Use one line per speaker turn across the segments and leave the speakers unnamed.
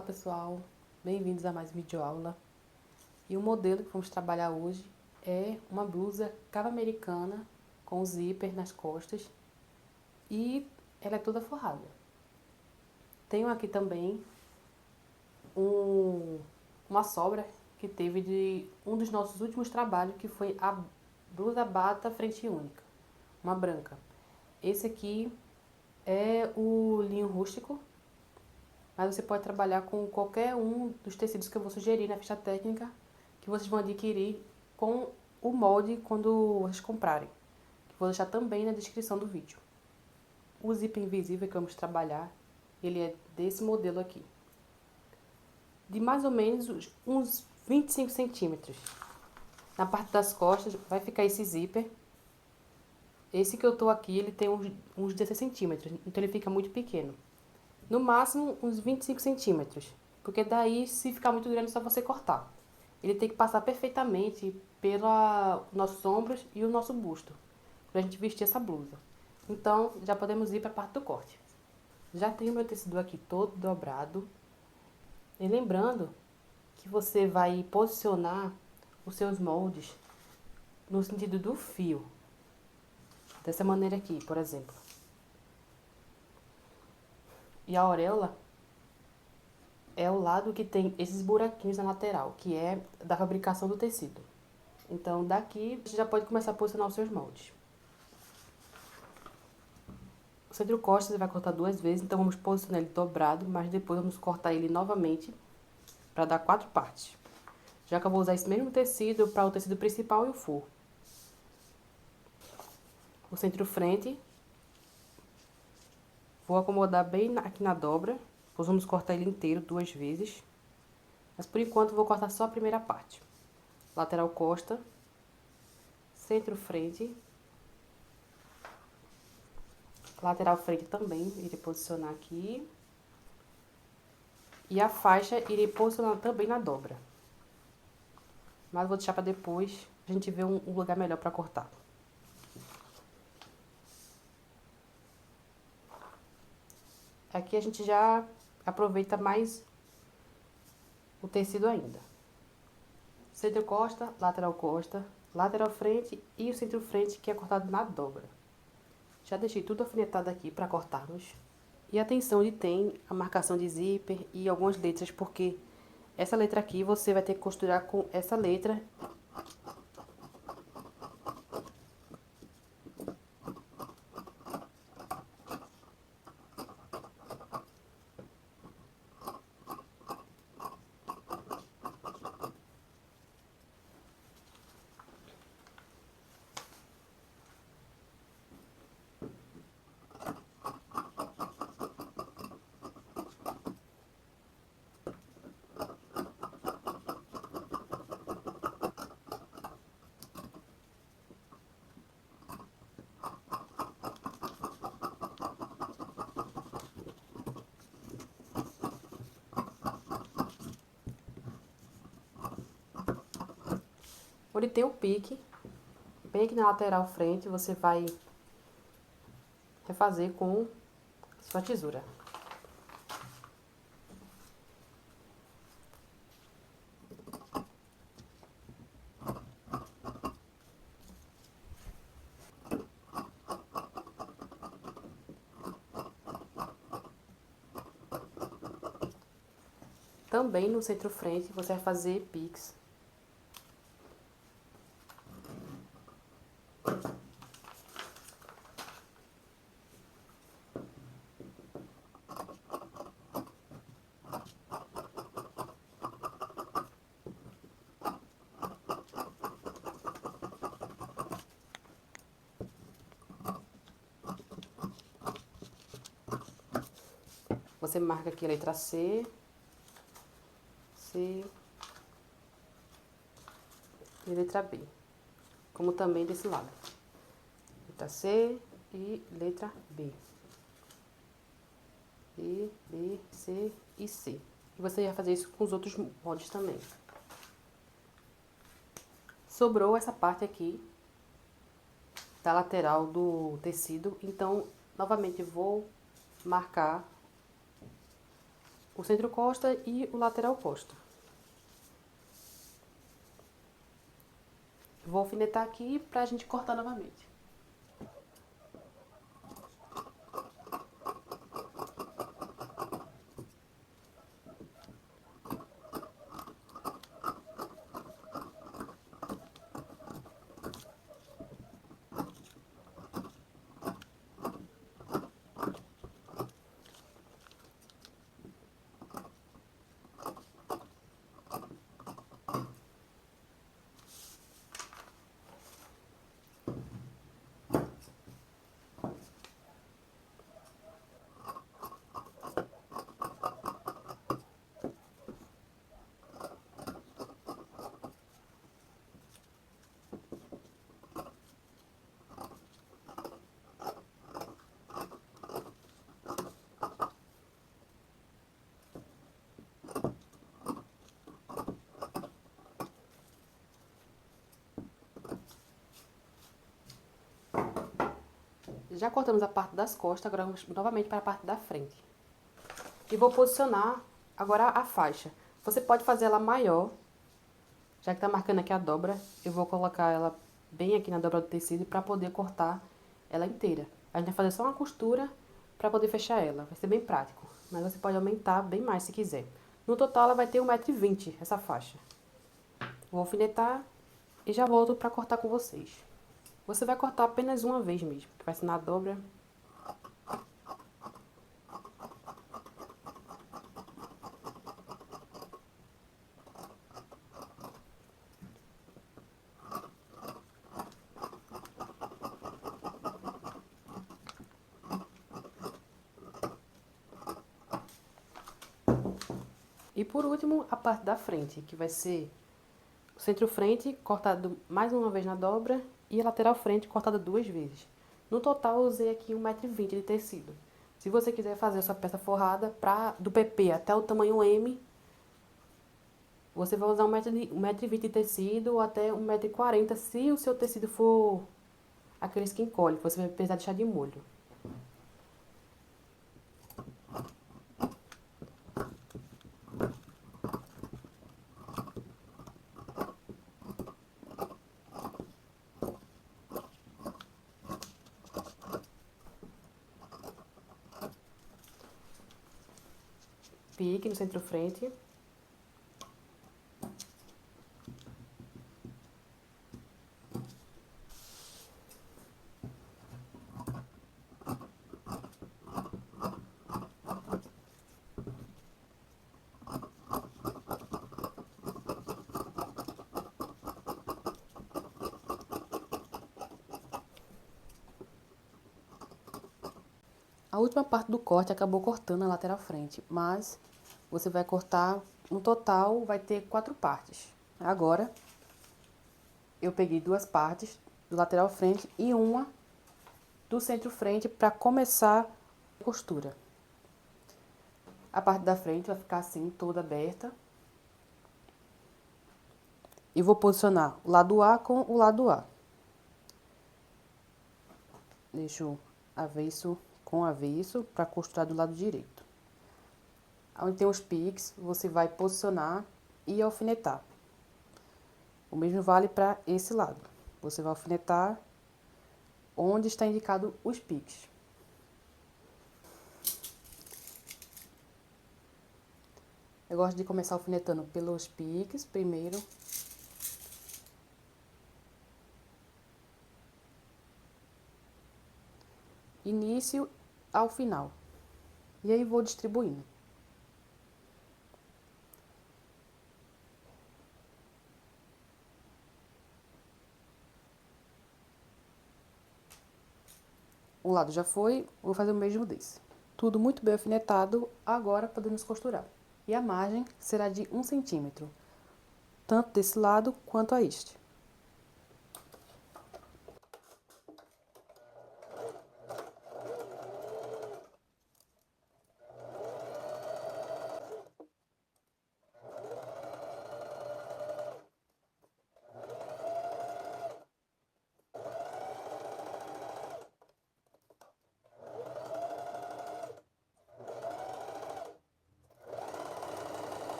Olá pessoal, bem-vindos a mais videoaula. E o modelo que vamos trabalhar hoje é uma blusa cava americana com zíper nas costas e ela é toda forrada. Tenho aqui também uma sobra que teve de um dos nossos últimos trabalhos, que foi a blusa bata frente única, uma branca. Esse aqui é o linho rústico, mas você pode trabalhar com qualquer um dos tecidos que eu vou sugerir na ficha técnica, que vocês vão adquirir com o molde quando vocês comprarem, que vou deixar também na descrição do vídeo. O zíper invisível que vamos trabalhar, ele é desse modelo aqui, de mais ou menos uns 25 centímetros. Na parte das costas vai ficar esse zíper. Esse que eu tô aqui, ele tem uns 16 centímetros, então ele fica muito pequeno. No máximo, uns 25 centímetros. Porque daí, se ficar muito grande, é só você cortar. Ele tem que passar perfeitamente pelos nossos ombros e o nosso busto, pra gente vestir essa blusa. Então, já podemos ir para a parte do corte. Já tenho meu tecido aqui todo dobrado. E lembrando que você vai posicionar os seus moldes no sentido do fio. Dessa maneira aqui, por exemplo. E a auréola é o lado que tem esses buraquinhos na lateral, que é da fabricação do tecido. Então, daqui, você já pode começar a posicionar os seus moldes. O centro-costa você vai cortar 2 vezes, então vamos posicionar ele dobrado, mas depois vamos cortar ele novamente para dar 4 partes. Já que eu vou usar esse mesmo tecido para o tecido principal e o forro. O centro-frente, vou acomodar bem aqui na dobra, depois vamos cortar ele inteiro 2 vezes. Mas por enquanto vou cortar só a primeira parte. Lateral costa, centro-frente, lateral frente também, irei posicionar aqui. E a faixa irei posicionar também na dobra. Mas vou deixar para depois, a gente ver um lugar melhor para cortar. Aqui a gente já aproveita mais o tecido ainda. Centro costa, lateral frente e o centro frente, que é cortado na dobra. Já deixei tudo alfinetado aqui para cortarmos. E atenção de tem a marcação de zíper e algumas letras, porque essa letra aqui você vai ter que costurar com essa letra. Onde tem o pique, bem aqui na lateral frente, você vai refazer com sua tesoura. Também no centro-frente você vai fazer piques. Você marca aqui a letra C, C e letra B, como também desse lado. Letra C e letra B. E, B, C e C. E você vai fazer isso com os outros moldes também. Sobrou essa parte aqui da lateral do tecido, então novamente vou marcar o centro costa e o lateral costa. Vou alfinetar aqui pra gente cortar novamente. Já cortamos a parte das costas, agora vamos novamente para a parte da frente. E vou posicionar agora a faixa. Você pode fazer ela maior, já que tá marcando aqui a dobra, eu vou colocar ela bem aqui na dobra do tecido para poder cortar ela inteira. A gente vai fazer só uma costura para poder fechar ela, vai ser bem prático. Mas você pode aumentar bem mais se quiser. No total ela vai ter 1,20 m essa faixa. Vou alfinetar e já volto para cortar com vocês. Você vai cortar apenas uma vez mesmo, que vai ser na dobra. E por último, a parte da frente, que vai ser o centro-frente cortado mais uma vez na dobra e a lateral frente cortada 2 vezes. No total, eu usei aqui 1,20 m de tecido. Se você quiser fazer a sua peça forrada do PP até o tamanho M, você vai usar 1,20 m de tecido ou até 1,40 m se o seu tecido for aqueles que encolhe, que você vai precisar deixar de molho. Pique no centro-frente. A última parte do corte acabou cortando a lateral frente, mas você vai cortar, no total vai ter 4 partes. Agora, eu peguei 2 partes do lateral frente e uma do centro frente para começar a costura. A parte da frente vai ficar assim, toda aberta. E vou posicionar o lado A com o lado A. Deixo avesso com avesso para costurar do lado direito. Onde tem os piques, você vai posicionar e alfinetar. O mesmo vale para esse lado. Você vai alfinetar onde está indicado os piques. Eu gosto de começar alfinetando pelos piques primeiro. Início ao final. E aí vou distribuindo. Um lado já foi, vou fazer o mesmo desse. Tudo muito bem alfinetado, agora podemos costurar. E a margem será de 1 cm, tanto desse lado quanto a este.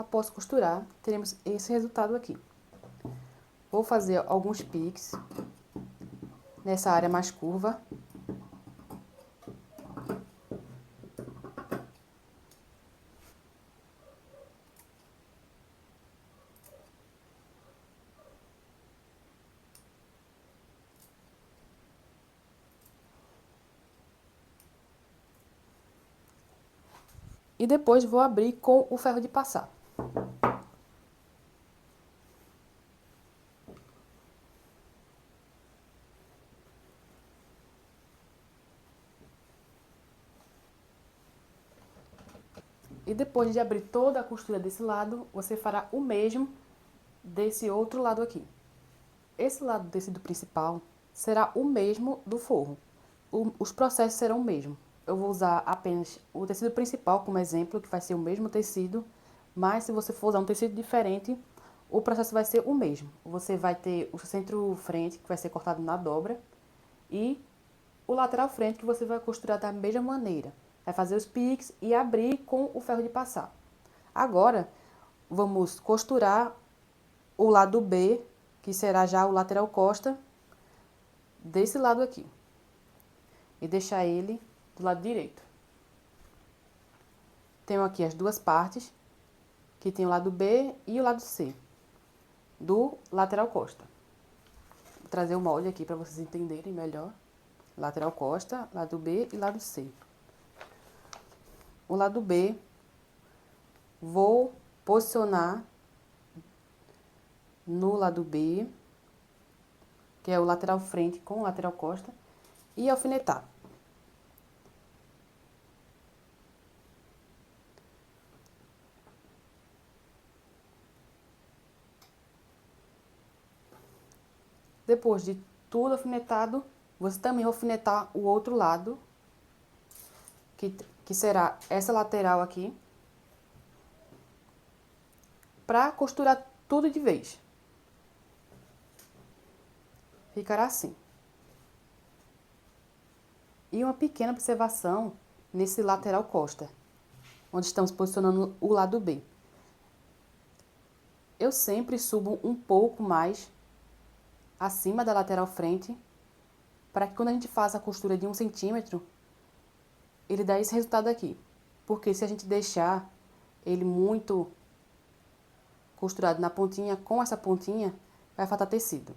após costurar, teremos esse resultado aqui. Vou fazer alguns piques nessa área mais curva. E depois vou abrir com o ferro de passar. E depois de abrir toda a costura desse lado, você fará o mesmo desse outro lado aqui. Esse lado do tecido principal será o mesmo do forro. Os processos serão o mesmo. Eu vou usar apenas o tecido principal como exemplo, que vai ser o mesmo tecido, mas se você for usar um tecido diferente, o processo vai ser o mesmo. Você vai ter o centro-frente, que vai ser cortado na dobra, e o lateral frente, que você vai costurar da mesma maneira. Vai fazer os piques e abrir com o ferro de passar. Agora, vamos costurar o lado B, que será já o lateral costa, desse lado aqui. E deixar ele do lado direito. Tenho aqui as duas partes, que tem o lado B e o lado C, do lateral costa. Vou trazer o molde aqui para vocês entenderem melhor. Lateral costa, lado B e lado C. O lado B, vou posicionar no lado B, que é o lateral frente com o lateral costa, e alfinetar. Depois de tudo alfinetado, você também vai alfinetar o outro lado, que será essa lateral aqui, para costurar tudo de vez. Ficará assim. E uma pequena observação nesse lateral costa, onde estamos posicionando o lado B. Eu sempre subo um pouco mais acima da lateral frente, para que quando a gente faz a costura de 1 centímetro, ele dá esse resultado aqui. Porque se a gente deixar ele muito costurado na pontinha, com essa pontinha, vai faltar tecido.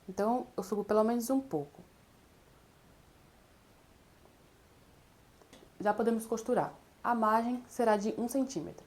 Então, eu subo pelo menos um pouco. Já podemos costurar. A margem será de 1 centímetro.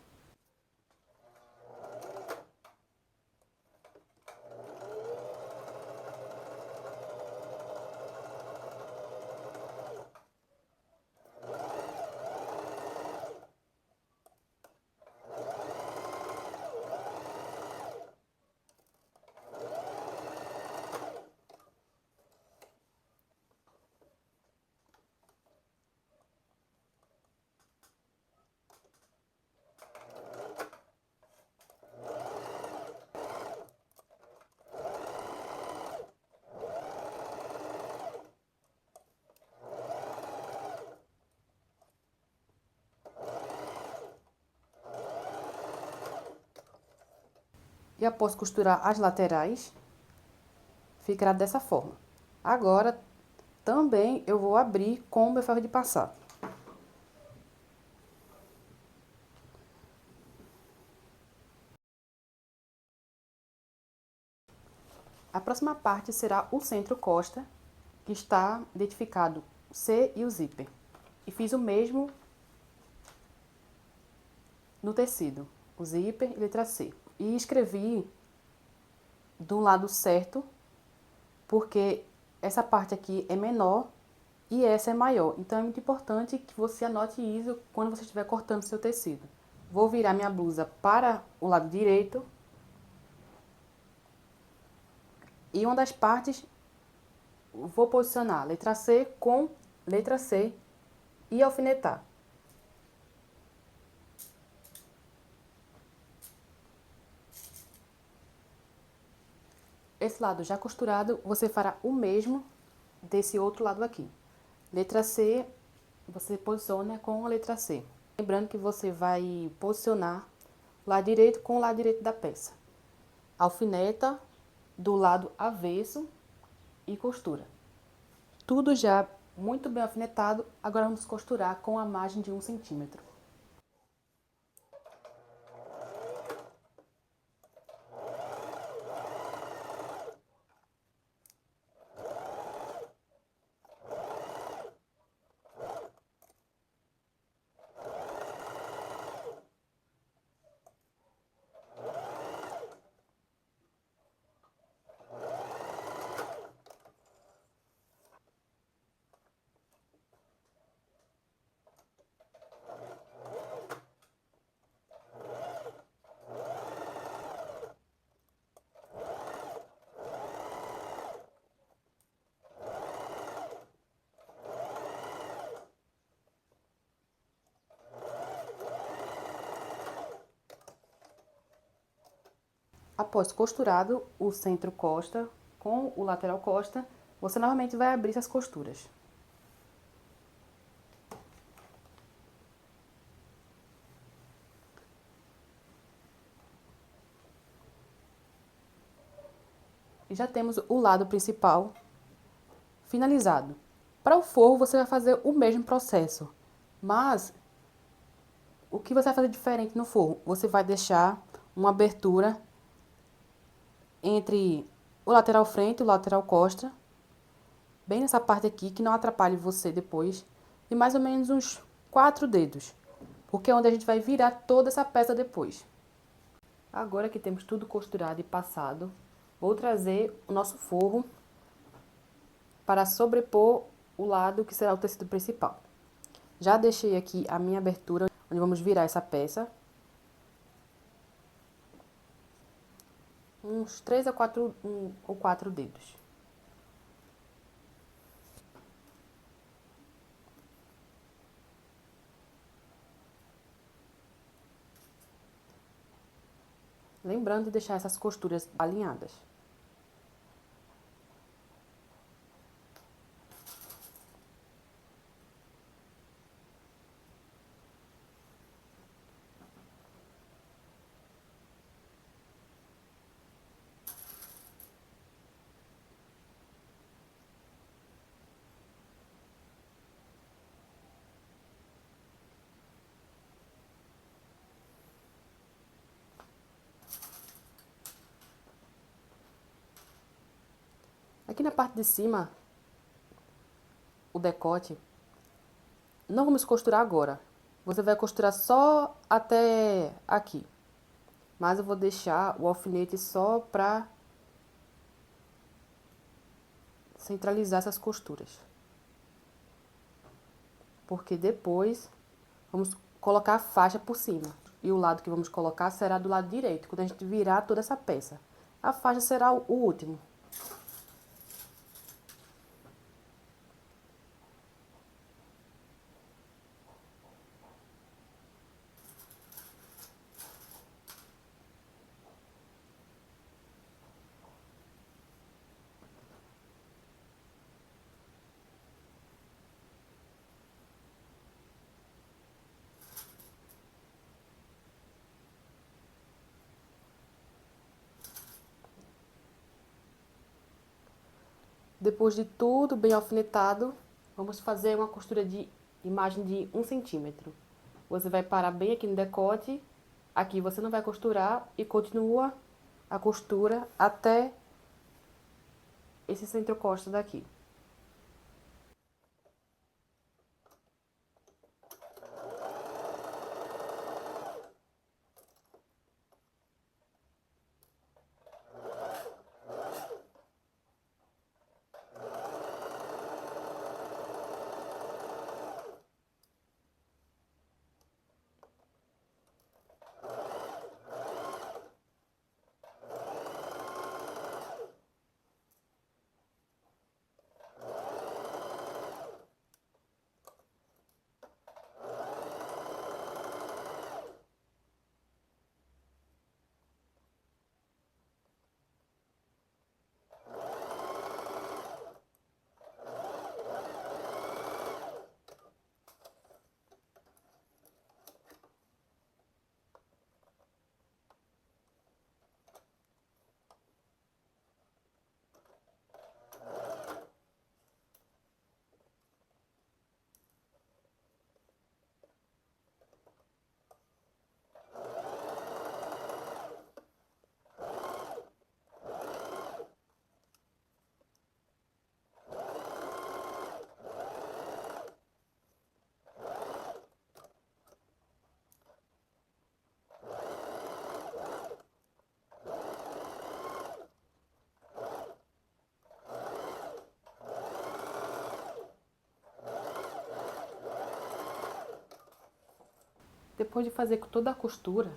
E após costurar as laterais, ficará dessa forma. Agora, também eu vou abrir com o meu ferro de passar. A próxima parte será o centro-costa, que está identificado o C e o zíper. E fiz o mesmo no tecido, o zíper e letra C. E escrevi do lado certo, porque essa parte aqui é menor e essa é maior. Então, é muito importante que você anote isso quando você estiver cortando seu tecido. Vou virar minha blusa para o lado direito. E uma das partes, vou posicionar letra C com letra C e alfinetar. Esse lado já costurado, você fará o mesmo desse outro lado aqui. Letra C, você posiciona com a letra C. Lembrando que você vai posicionar lado direito com o lado direito da peça. Alfineta do lado avesso e costura. Tudo já muito bem alfinetado, agora vamos costurar com a margem de 1 centímetro. Após costurado o centro costa com o lateral costa, você novamente vai abrir essas costuras. E já temos o lado principal finalizado. Para o forro, você vai fazer o mesmo processo, mas o que você vai fazer diferente no forro? Você vai deixar uma abertura entre o lateral frente e o lateral costa, bem nessa parte aqui, que não atrapalhe você depois, de mais ou menos uns 4 dedos, porque é onde a gente vai virar toda essa peça depois. Agora que temos tudo costurado e passado, vou trazer o nosso forro para sobrepor o lado que será o tecido principal. Já deixei aqui a minha abertura, onde vamos virar essa peça. Uns 3 a 4, ou 4 dedos. Lembrando de deixar essas costuras alinhadas. Aqui na parte de cima, o decote, não vamos costurar agora. Você vai costurar só até aqui. Mas eu vou deixar o alfinete só para centralizar essas costuras. Porque depois vamos colocar a faixa por cima. E o lado que vamos colocar será do lado direito, quando a gente virar toda essa peça. A faixa será o último. Depois de tudo bem alfinetado, vamos fazer uma costura de imagem de 1 centímetro. Você vai parar bem aqui no decote, aqui você não vai costurar e continua a costura até esse centro-costa daqui. Depois de fazer toda a costura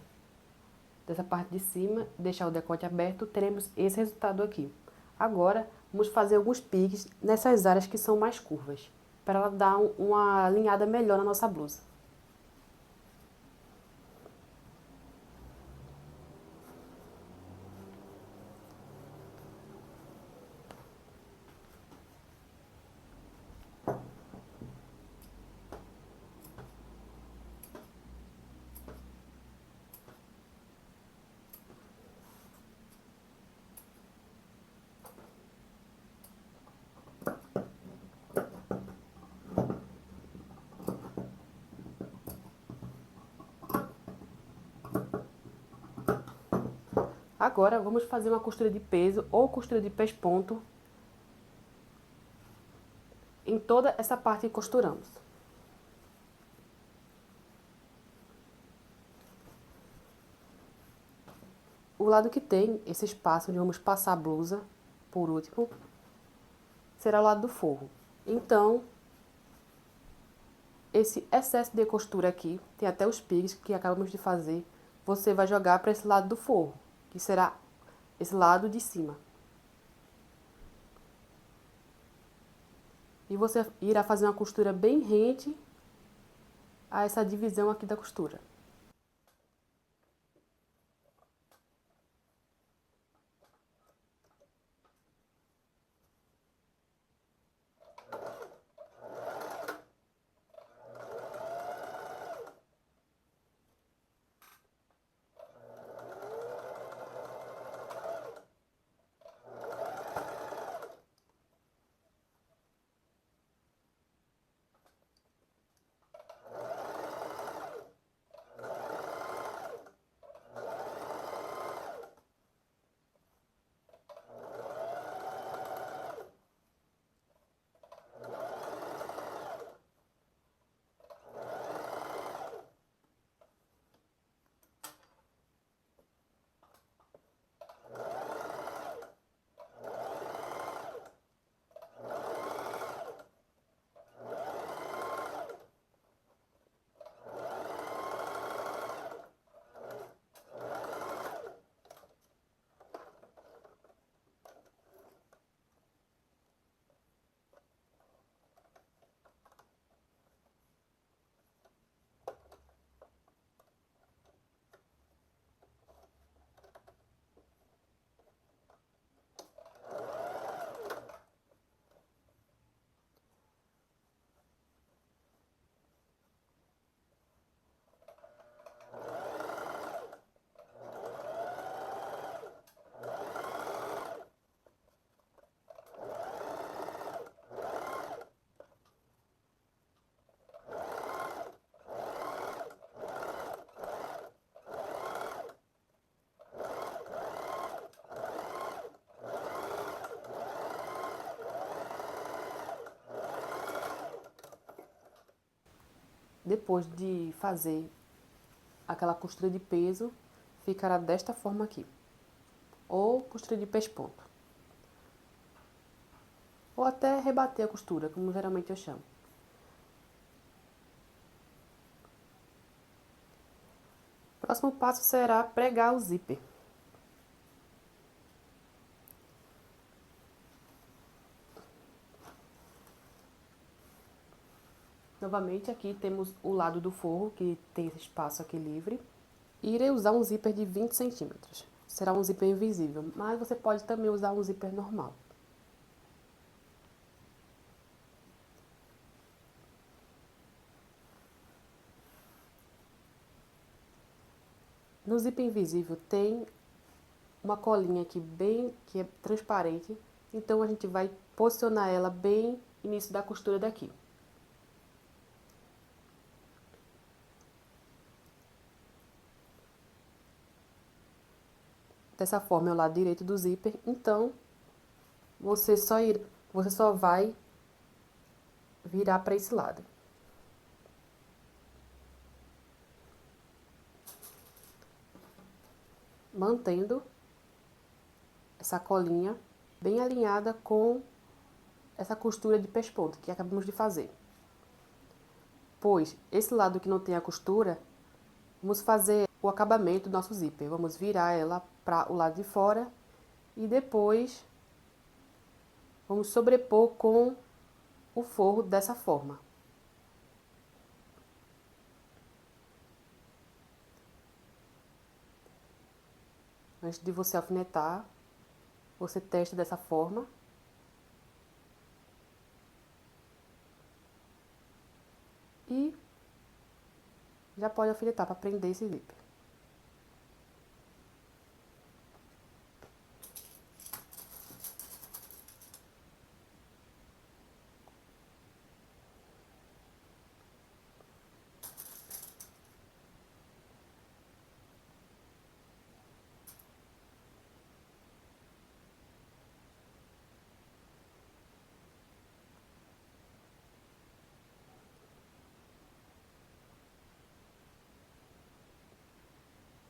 dessa parte de cima, deixar o decote aberto, teremos esse resultado aqui. Agora, vamos fazer alguns piques nessas áreas que são mais curvas, para ela dar uma alinhada melhor na nossa blusa. Agora, vamos fazer uma costura de peso ou costura de pesponto em toda essa parte que costuramos. O lado que tem esse espaço onde vamos passar a blusa, por último, será o lado do forro. Então, esse excesso de costura aqui, tem até os piques que acabamos de fazer, você vai jogar para esse lado do forro, que será esse lado de cima. E você irá fazer uma costura bem rente a essa divisão aqui da costura. Depois de fazer aquela costura de peso, ficará desta forma aqui. Ou costura de pesponto. Ou até rebater a costura, como geralmente eu chamo. Próximo passo será pregar o zíper. Novamente aqui temos o lado do forro, que tem esse espaço aqui livre. E irei usar um zíper de 20 centímetros. Será um zíper invisível, mas você pode também usar um zíper normal. No zíper invisível tem uma colinha aqui que é transparente, então a gente vai posicionar ela bem no início da costura daqui. Dessa forma é o lado direito do zíper, então você só vai virar para esse lado. Mantendo essa colinha bem alinhada com essa costura de pesponto que acabamos de fazer. Pois esse lado que não tem a costura Vamos fazer o acabamento do nosso zíper. Vamos virar ela para o lado de fora e depois vamos sobrepor com o forro dessa forma. Antes de você alfinetar, você testa dessa forma. E já pode alfinetar para prender esse zíper.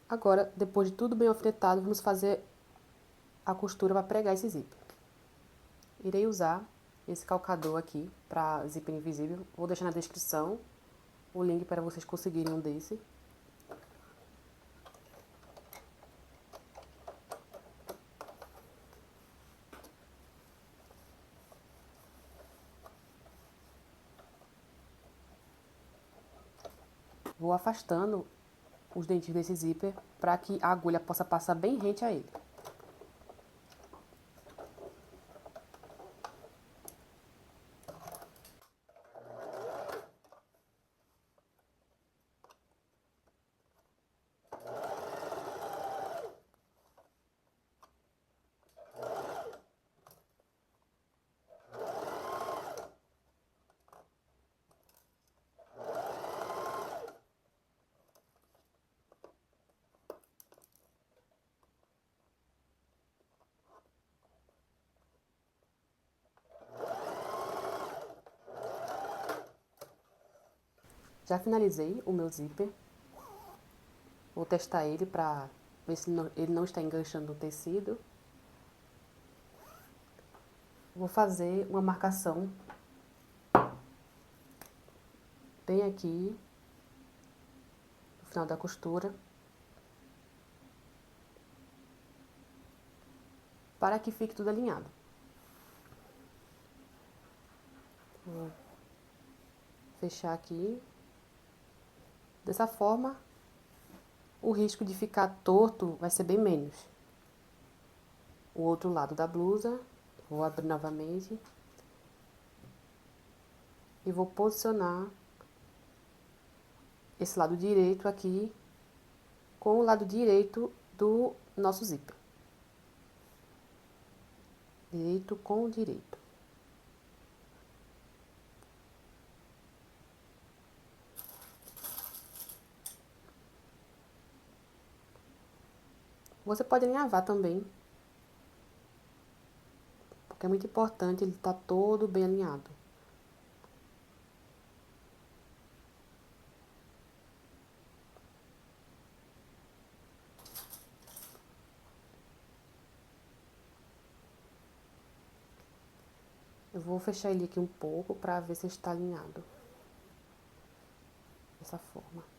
Agora, depois de tudo bem alfinetado, vamos fazer a costura para pregar esse zíper. Irei usar esse calcador aqui para zíper invisível. Vou deixar na descrição o link para vocês conseguirem um desse. Vou afastando os dentes desse zíper para que a agulha possa passar bem rente a ele. Já finalizei o meu zíper. Vou testar ele para ver se ele não está enganchando no tecido. Vou fazer uma marcação bem aqui no final da costura, para que fique tudo alinhado. Vou fechar aqui. Dessa forma, o risco de ficar torto vai ser bem menos. O outro lado da blusa, vou abrir novamente e vou posicionar esse lado direito aqui com o lado direito do nosso zíper. Direito com direito. Você pode alinhavar também, porque é muito importante ele estar todo bem alinhado. Eu vou fechar ele aqui um pouco para ver se está alinhado. Dessa forma.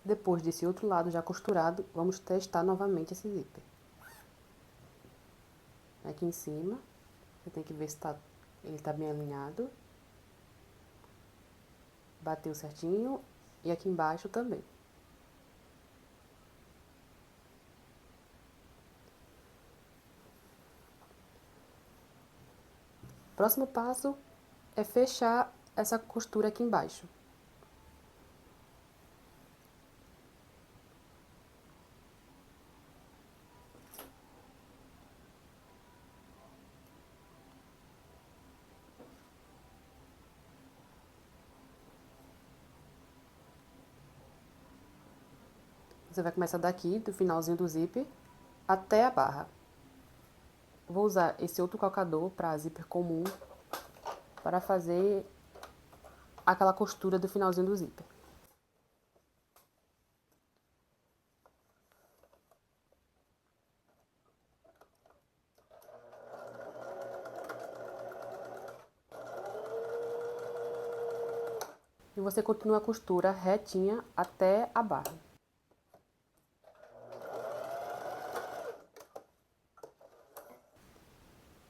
Depois desse outro lado já costurado, vamos testar novamente esse zíper. Aqui em cima, você tem que ver se ele está bem alinhado. Bateu certinho. E aqui embaixo também. Próximo passo é fechar essa costura aqui embaixo. Você vai começar daqui, do finalzinho do zíper, até a barra. Vou usar esse outro calcador para zíper comum, para fazer aquela costura do finalzinho do zíper. E você continua a costura retinha até a barra.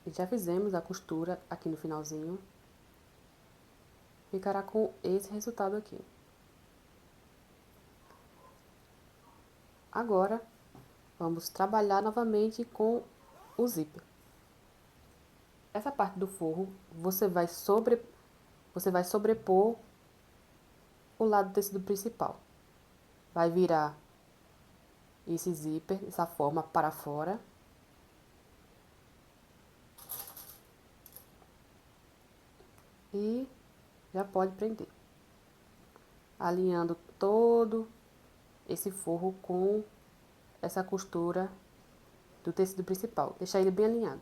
E já fizemos a costura aqui no finalzinho. Ficará com esse resultado aqui. Agora, vamos trabalhar novamente com o zíper. Essa parte do forro, você vai sobrepor o lado do tecido principal. Vai virar esse zíper dessa forma para fora. E já pode prender. Alinhando todo esse forro com essa costura do tecido principal. Deixar ele bem alinhado.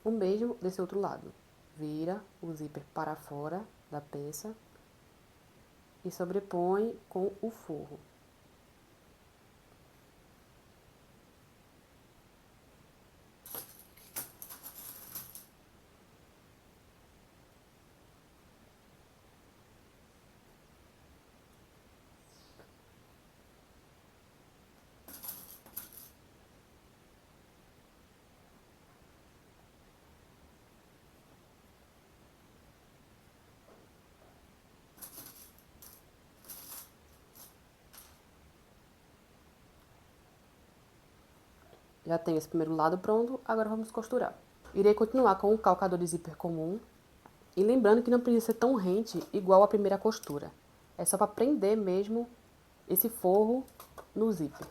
O mesmo desse outro lado. Vira o zíper para fora da peça e sobrepõe com o forro. Já tenho esse primeiro lado pronto, agora vamos costurar. Irei continuar com o calcador de zíper comum. E lembrando que não precisa ser tão rente igual a primeira costura. É só para prender mesmo esse forro no zíper.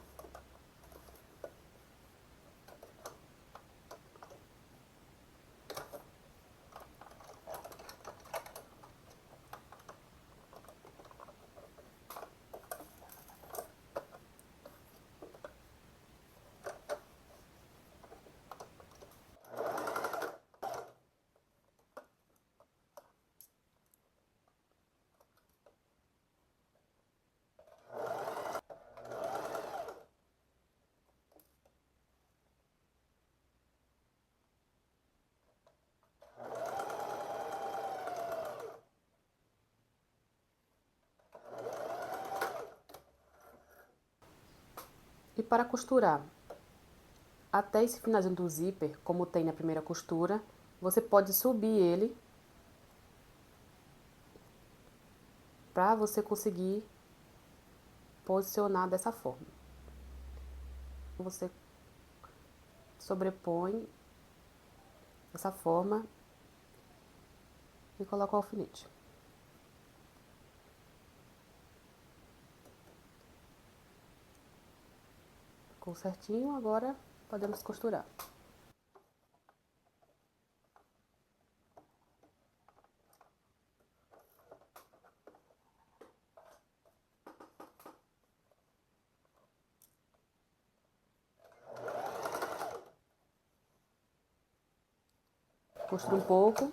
E para costurar até esse finalzinho do zíper, como tem na primeira costura, você pode subir ele para você conseguir posicionar dessa forma. Você sobrepõe dessa forma e coloca o alfinete. Ficou certinho, agora podemos costurar. Costura um pouco.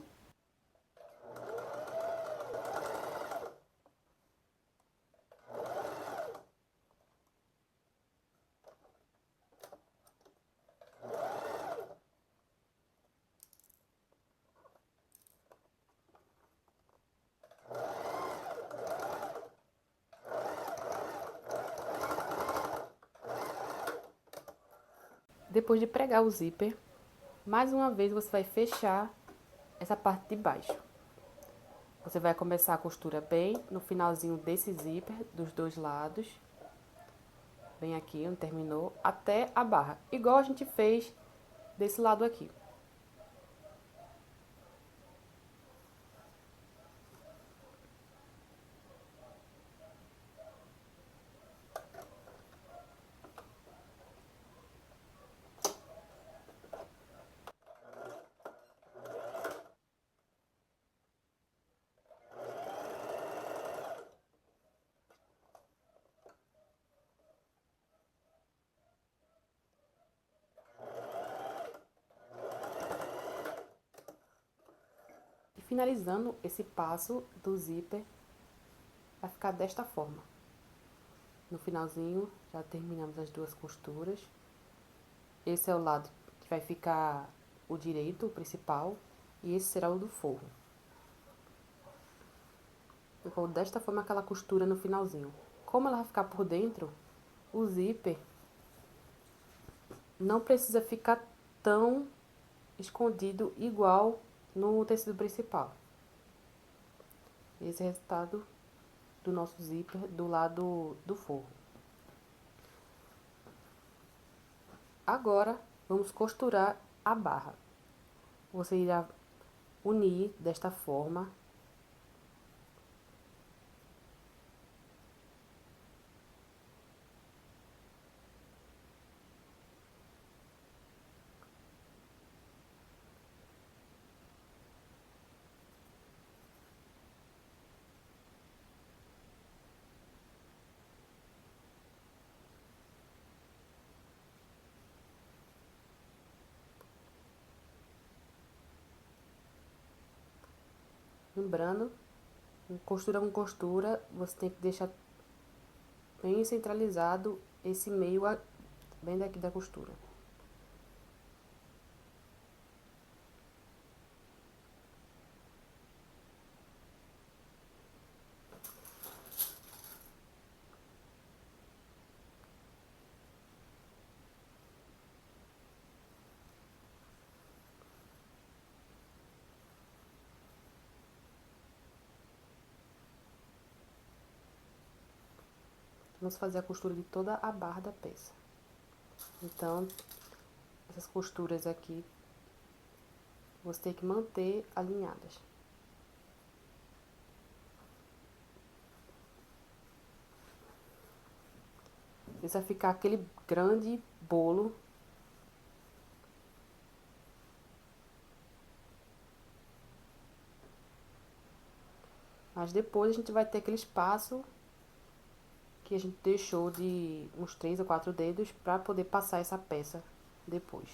Depois de pregar o zíper, mais uma vez você vai fechar essa parte de baixo. Você vai começar a costura bem no finalzinho desse zíper, dos dois lados. Bem aqui, onde terminou, até a barra. Igual a gente fez desse lado aqui. finalizando esse passo do zíper, vai ficar desta forma. No finalzinho, já terminamos as duas costuras. Esse é o lado que vai ficar o direito, o principal, e esse será o do forro. Ficou desta forma aquela costura no finalzinho. Como ela vai ficar por dentro, o zíper não precisa ficar tão escondido igual no tecido principal. Esse é o resultado do nosso zíper do lado do forro. Agora, vamos costurar a barra. Você irá unir desta forma. Lembrando, costura com costura, você tem que deixar bem centralizado esse meio bem daqui da costura. Vamos fazer a costura de toda a barra da peça. Então, essas costuras aqui, você tem que manter alinhadas. Isso vai ficar aquele grande bolo. Mas depois a gente vai ter aquele espaço que a gente deixou de uns 3 ou 4 dedos para poder passar essa peça depois.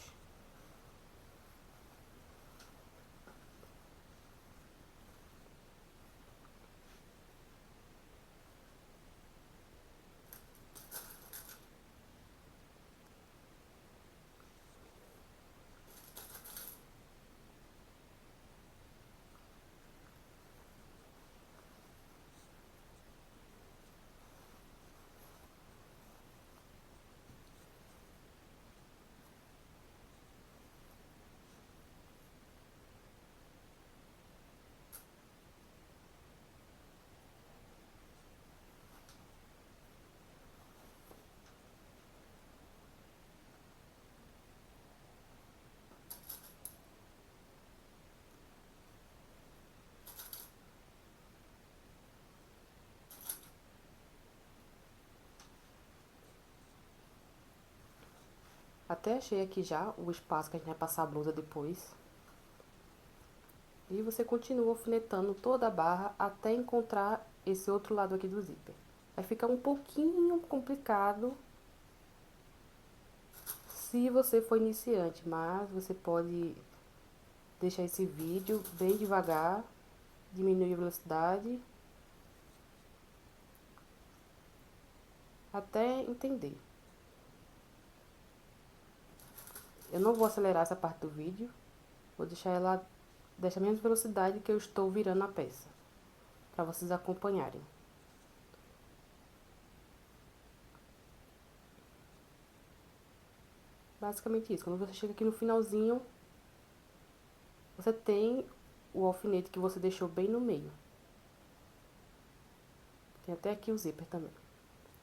Até achei aqui já o espaço que a gente vai passar a blusa depois. E você continua alfinetando toda a barra até encontrar esse outro lado aqui do zíper. Vai ficar um pouquinho complicado se você for iniciante, mas você pode deixar esse vídeo bem devagar, diminuir a velocidade até entender. Eu não vou acelerar essa parte do vídeo, vou deixar ela dessa mesma velocidade que eu estou virando a peça, para vocês acompanharem. Basicamente isso. Quando você chega aqui no finalzinho, você tem o alfinete que você deixou bem no meio. Tem até aqui o zíper também.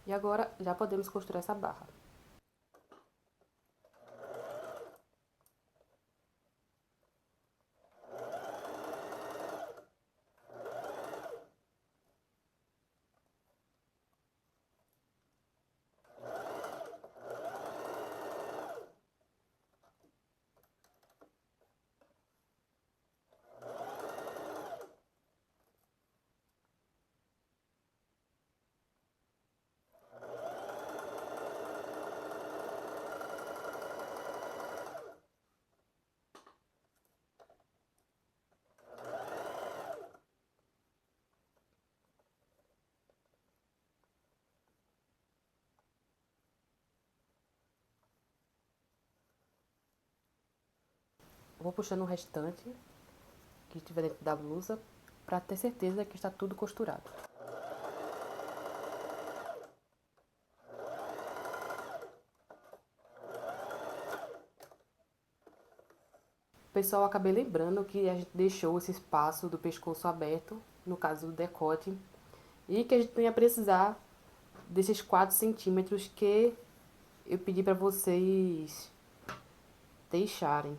E agora já podemos costurar essa barra. Vou puxando o restante que estiver dentro da blusa para ter certeza que está tudo costurado. Pessoal, acabei lembrando que a gente deixou esse espaço do pescoço aberto, no caso do decote, e que a gente não ia precisar desses 4 centímetros que eu pedi para vocês deixarem.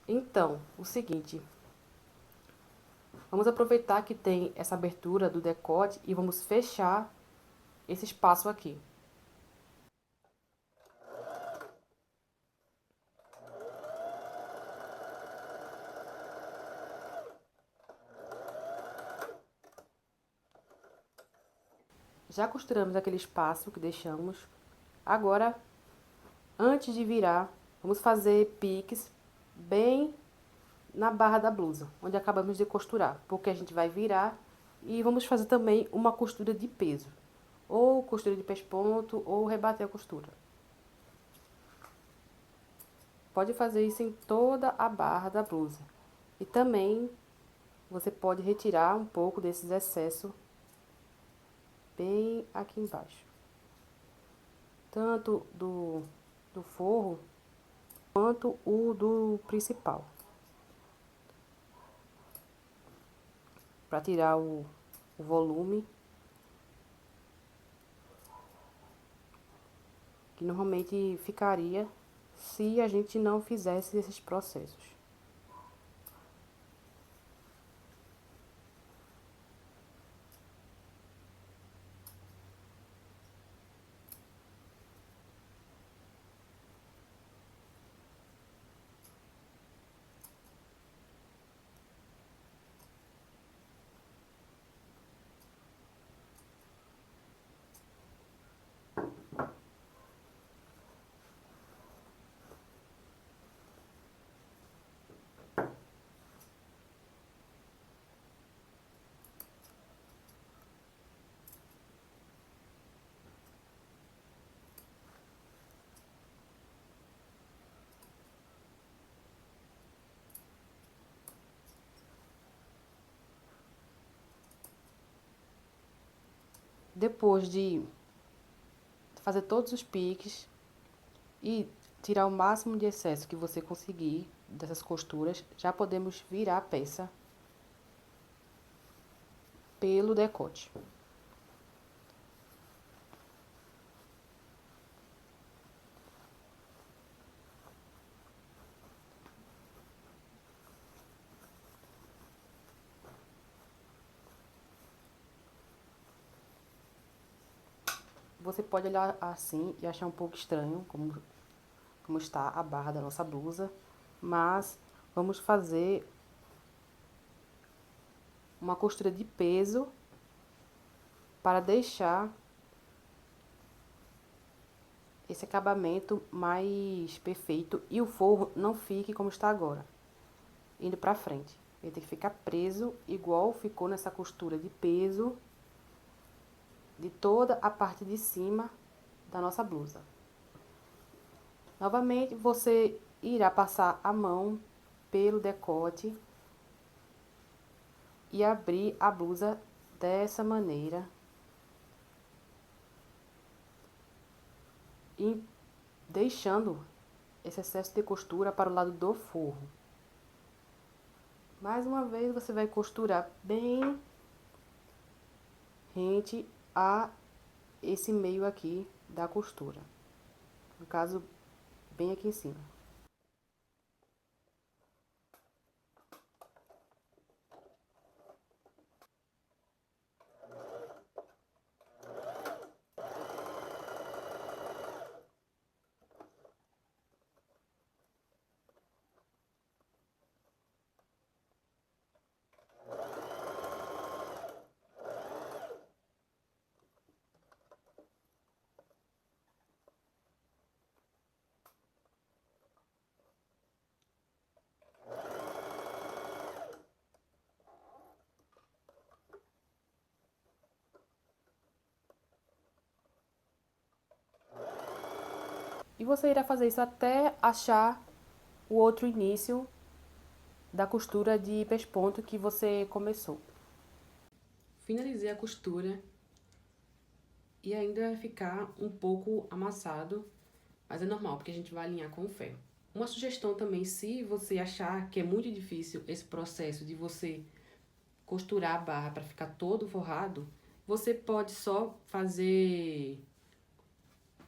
Então, o seguinte, vamos aproveitar que tem essa abertura do decote e vamos fechar esse espaço aqui. Já costuramos aquele espaço que deixamos. Agora, antes de virar, vamos fazer piques bem na barra da blusa, onde acabamos de costurar, porque a gente vai virar e vamos fazer também uma costura de peso, ou costura de pesponto, ou rebater a costura. Pode fazer isso em toda a barra da blusa. E também você pode retirar um pouco desses excessos bem aqui embaixo. Tanto do forro, quanto o do principal. Para tirar o volume. Que normalmente ficaria se a gente não fizesse esses processos. Depois de fazer todos os piques e tirar o máximo de excesso que você conseguir dessas costuras, já podemos virar a peça pelo decote. Você pode olhar assim e achar um pouco estranho como está a barra da nossa blusa, mas vamos fazer uma costura de peso para deixar esse acabamento mais perfeito e o forro não fique como está agora, indo pra frente. Ele tem que ficar preso igual ficou nessa costura de peso de toda a parte de cima da nossa blusa. Novamente, você irá passar a mão pelo decote e abrir a blusa dessa maneira. E deixando esse excesso de costura para o lado do forro. Mais uma vez, você vai costurar bem rente a esse meio aqui da costura. No caso, bem aqui em cima. E você irá fazer isso até achar o outro início da costura de pesponto que você começou. Finalizei a costura e ainda vai ficar um pouco amassado, mas é normal, porque a gente vai alinhar com o ferro. Uma sugestão também, se você achar que é muito difícil esse processo de você costurar a barra para ficar todo forrado, você pode só fazer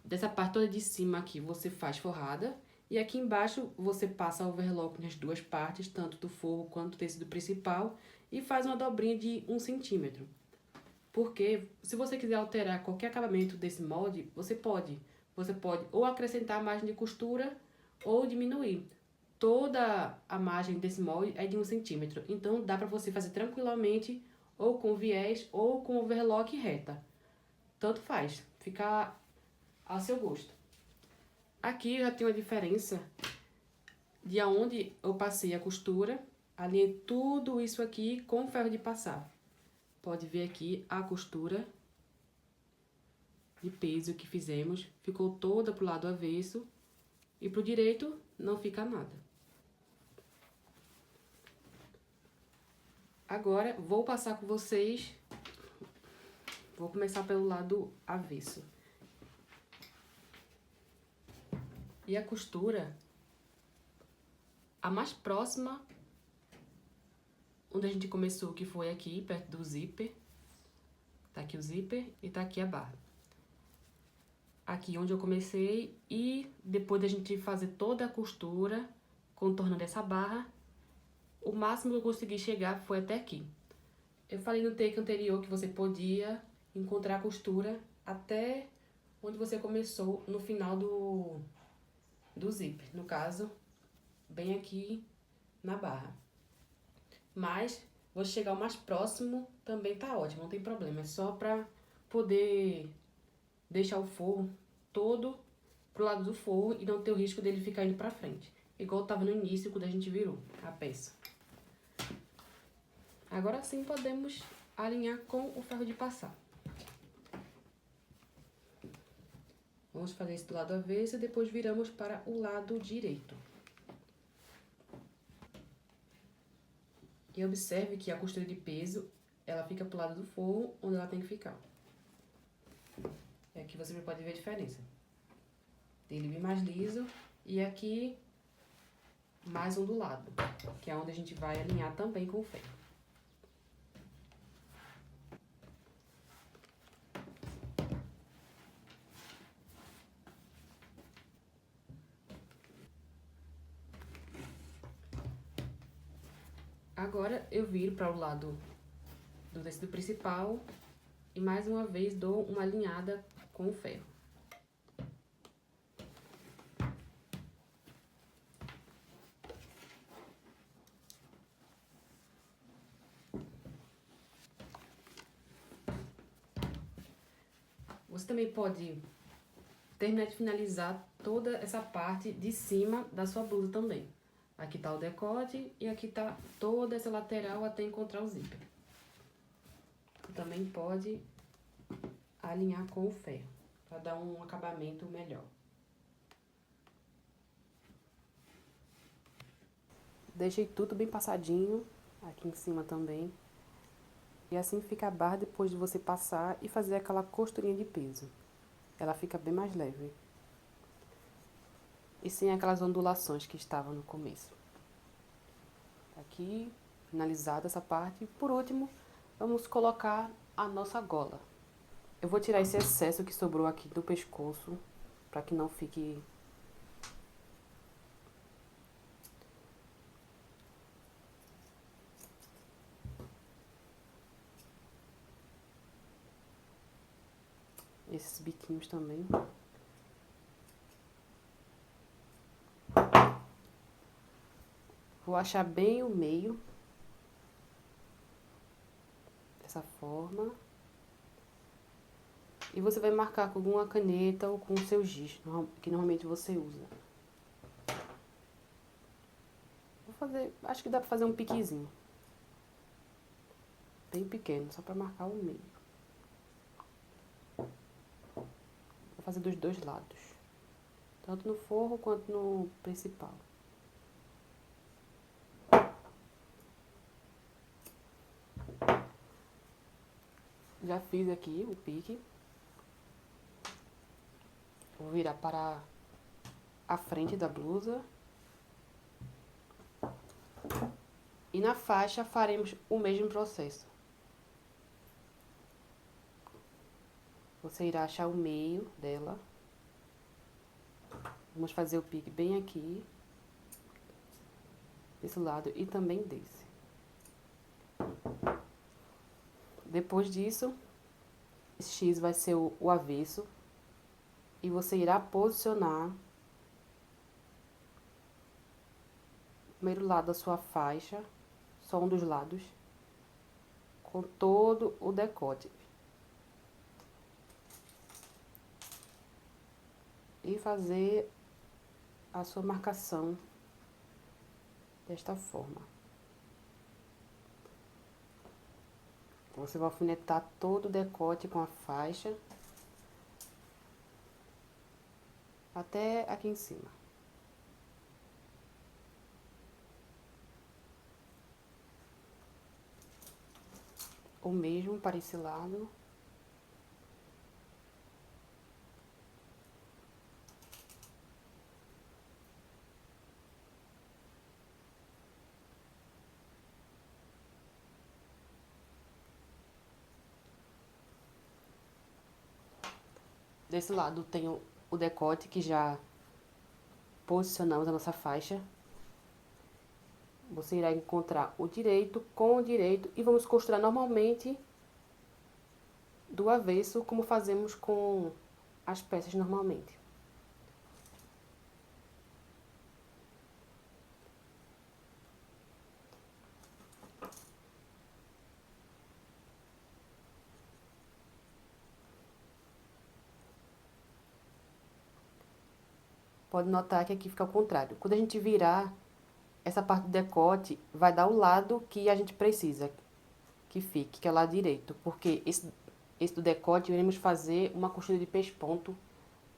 dessa parte toda de cima aqui, você faz forrada, e aqui embaixo você passa overlock nas duas partes, tanto do forro quanto do tecido principal, e faz uma dobrinha de 1 centímetro. Porque se você quiser alterar qualquer acabamento desse molde, você pode. Você pode ou acrescentar a margem de costura ou diminuir. Toda a margem desse molde é de 1 centímetro. Então dá pra você fazer tranquilamente ou com viés ou com overlock reta. Tanto faz, fica ao seu gosto. Aqui já tem uma diferença de aonde eu passei a costura. Alinhei tudo isso aqui com ferro de passar. Pode ver aqui a costura de peso que fizemos. Ficou toda pro lado avesso. E pro direito não fica nada. Agora, vou passar com vocês. Vou começar pelo lado avesso. E a costura, a mais próxima, onde a gente começou, que foi aqui, perto do zíper. Tá aqui o zíper e tá aqui a barra. Aqui onde eu comecei e depois da gente fazer toda a costura, contornando essa barra, o máximo que eu consegui chegar foi até aqui. Eu falei no take anterior que você podia encontrar a costura até onde você começou no final do zíper. No caso, bem aqui na barra. Mas você chegar o mais próximo também tá ótimo, não tem problema. É só pra poder deixar o forro todo pro lado do forro e não ter o risco dele ficar indo pra frente. Igual tava no início, quando a gente virou a peça. Agora sim podemos alinhar com o ferro de passar. Vamos fazer isso do lado avesso e depois viramos para o lado direito. E observe que a costura de peso, ela fica pro lado do forro, onde ela tem que ficar. E aqui você pode ver a diferença. Dele bem mais liso e aqui mais ondulado, que é onde a gente vai alinhar também com o ferro. Agora eu viro para o lado do tecido principal e mais uma vez dou uma alinhada com o ferro. Você também pode terminar de finalizar toda essa parte de cima da sua blusa também. Aqui tá o decote e aqui tá toda essa lateral até encontrar o zíper. Você também pode alinhar com o ferro, para dar um acabamento melhor. Deixei tudo bem passadinho, aqui em cima também. E assim fica a barra depois de você passar e fazer aquela costurinha de peso. Ela fica bem mais leve. E sem aquelas ondulações que estavam no começo. Aqui, finalizada essa parte. Por último, vamos colocar a nossa gola. Eu vou tirar esse excesso que sobrou aqui do pescoço, para que não fique... esses biquinhos também. Vou achar bem o meio. Dessa forma. E você vai marcar com alguma caneta ou com o seu giz, que normalmente você usa. Vou fazer, acho que dá pra fazer um piquezinho. Bem pequeno, só pra marcar o meio. Vou fazer dos dois lados. Tanto no forro quanto no principal. Já fiz aqui o pique. Vou virar para a frente da blusa. E na faixa faremos o mesmo processo. Você irá achar o meio dela. Vamos fazer o pique bem aqui. Desse lado e também desse. Depois disso, esse X vai ser o avesso. E você irá posicionar o primeiro lado da sua faixa, só um dos lados, com todo o decote. E fazer a sua marcação desta forma. Você vai alfinetar todo o decote com a faixa até aqui em cima. O mesmo para esse lado. Desse lado tem o decote que já posicionamos a nossa faixa. Você irá encontrar o direito com o direito e vamos costurar normalmente do avesso, como fazemos com as peças normalmente. Pode notar que aqui fica ao contrário. Quando a gente virar, essa parte do decote vai dar o lado que a gente precisa que fique, que é o lado direito. Porque esse do decote, iremos fazer uma costura de pesponto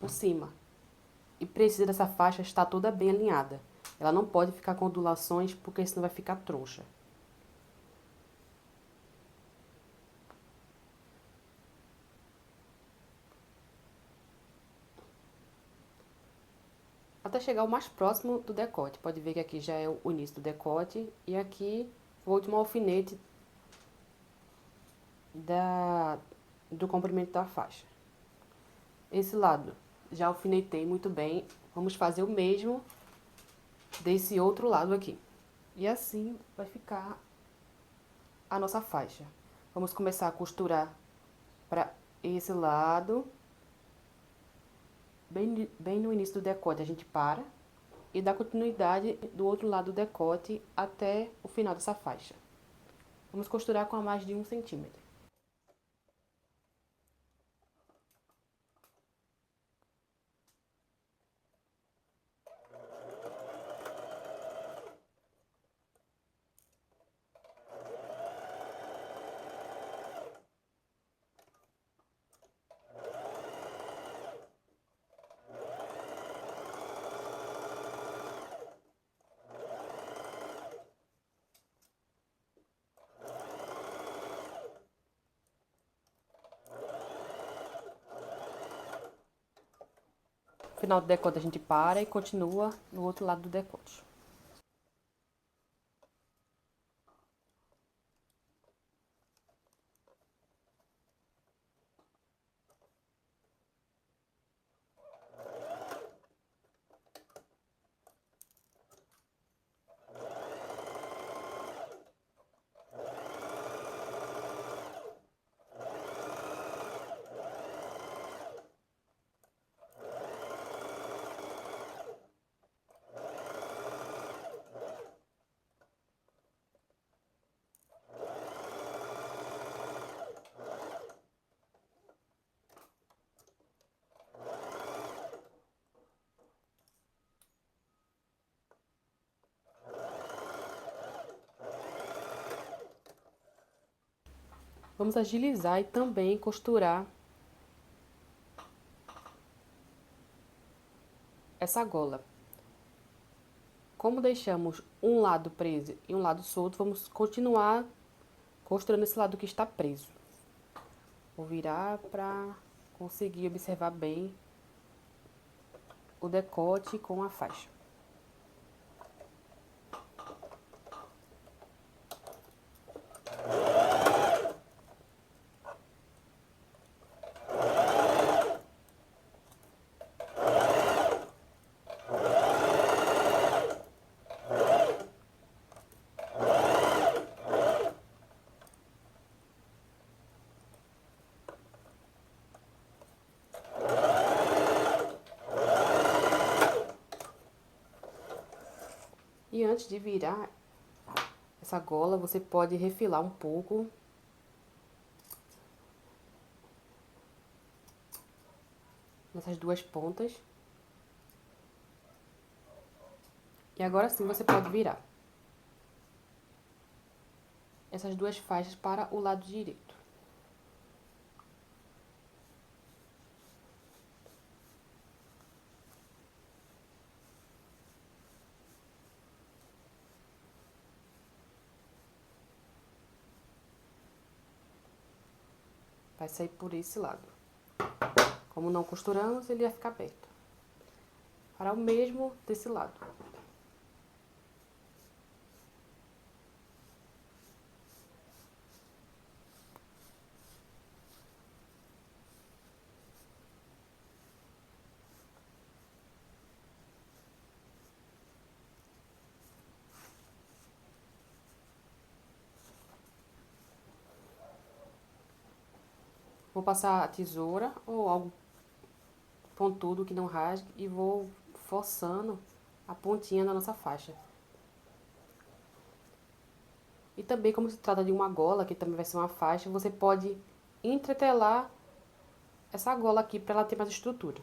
por cima. E precisa dessa faixa estar toda bem alinhada. Ela não pode ficar com ondulações, porque senão vai ficar troncha. Até chegar o mais próximo do decote. Pode ver que aqui já é o início do decote. E aqui o último alfinete do comprimento da faixa. Esse lado já alfinetei muito bem. Vamos fazer o mesmo desse outro lado aqui. E assim vai ficar a nossa faixa. Vamos começar a costurar para esse lado. Bem no início do decote a gente para e dá continuidade do outro lado do decote até o final dessa faixa. Vamos costurar com a mais de 1 centímetro. No final do decote a gente para e continua no outro lado do decote. Vamos agilizar e também costurar essa gola. Como deixamos um lado preso e um lado solto, vamos continuar costurando esse lado que está preso. Vou virar pra conseguir observar bem o decote com a faixa. E antes de virar essa gola, você pode refilar um pouco nessas duas pontas. E agora sim você pode virar essas duas faixas para o lado direito. Vai sair por esse lado. Como não costuramos, ele vai ficar aberto. Fará o mesmo desse lado. Vou passar a tesoura ou algo pontudo que não rasgue e vou forçando a pontinha da nossa faixa. E também, como se trata de uma gola, que também vai ser uma faixa, você pode entretelar essa gola aqui para ela ter mais estrutura.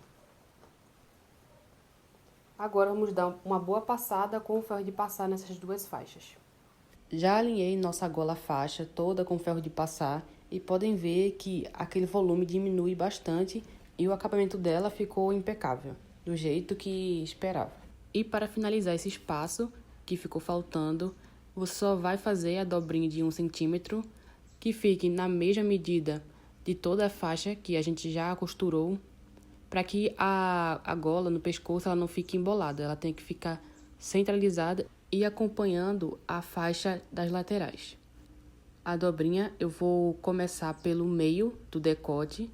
Agora vamos dar uma boa passada com o ferro de passar nessas duas faixas. Já alinhei nossa gola faixa toda com ferro de passar e podem ver que aquele volume diminui bastante e o acabamento dela ficou impecável, do jeito que esperava. E para finalizar esse espaço que ficou faltando, você só vai fazer a dobrinha de 1 centímetro, que fique na mesma medida de toda a faixa que a gente já costurou, para que a gola no pescoço ela não fique embolada, ela tem que ficar centralizada e acompanhando a faixa das laterais. A dobrinha eu vou começar pelo meio do decote,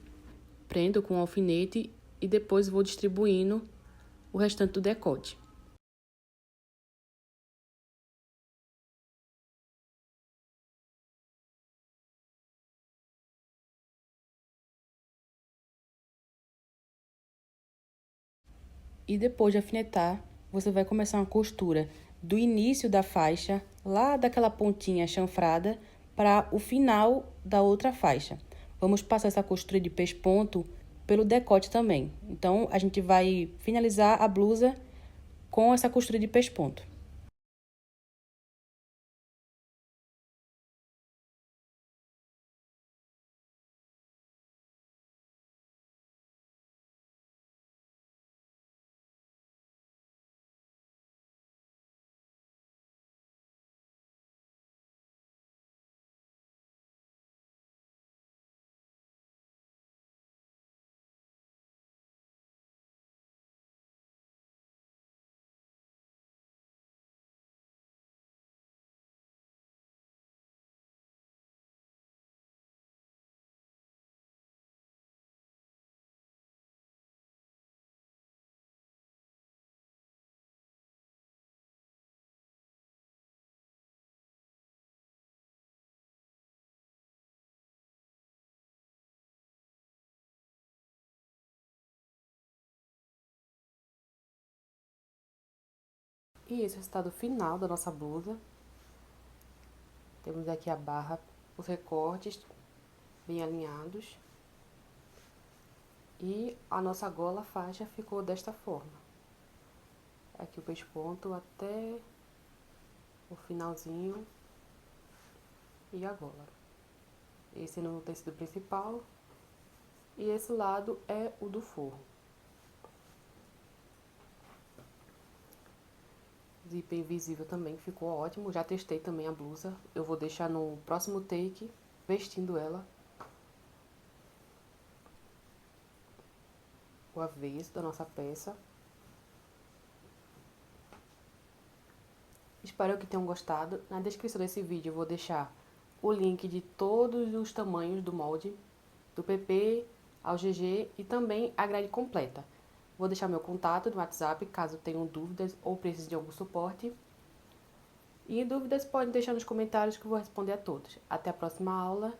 prendo com um alfinete e depois vou distribuindo o restante do decote. E depois de alfinetar, você vai começar uma costura do início da faixa, lá daquela pontinha chanfrada, para o final da outra faixa. Vamos passar essa costura de pesponto pelo decote também. Então, a gente vai finalizar a blusa com essa costura de pesponto. E esse é o resultado final da nossa blusa. Temos aqui a barra, os recortes bem alinhados. E a nossa gola faixa ficou desta forma. Aqui o pesponto até o finalzinho e a gola. Esse no tecido principal e esse lado é o do forro. Zíper invisível também ficou ótimo, já testei também a blusa. Eu vou deixar no próximo take vestindo ela. o avesso da nossa peça. Espero que tenham gostado. Na descrição desse vídeo eu vou deixar o link de todos os tamanhos do molde, do PP ao GG e também a grade completa. Vou deixar meu contato no WhatsApp caso tenham dúvidas ou precisem de algum suporte. E dúvidas podem deixar nos comentários que eu vou responder a todos. Até a próxima aula.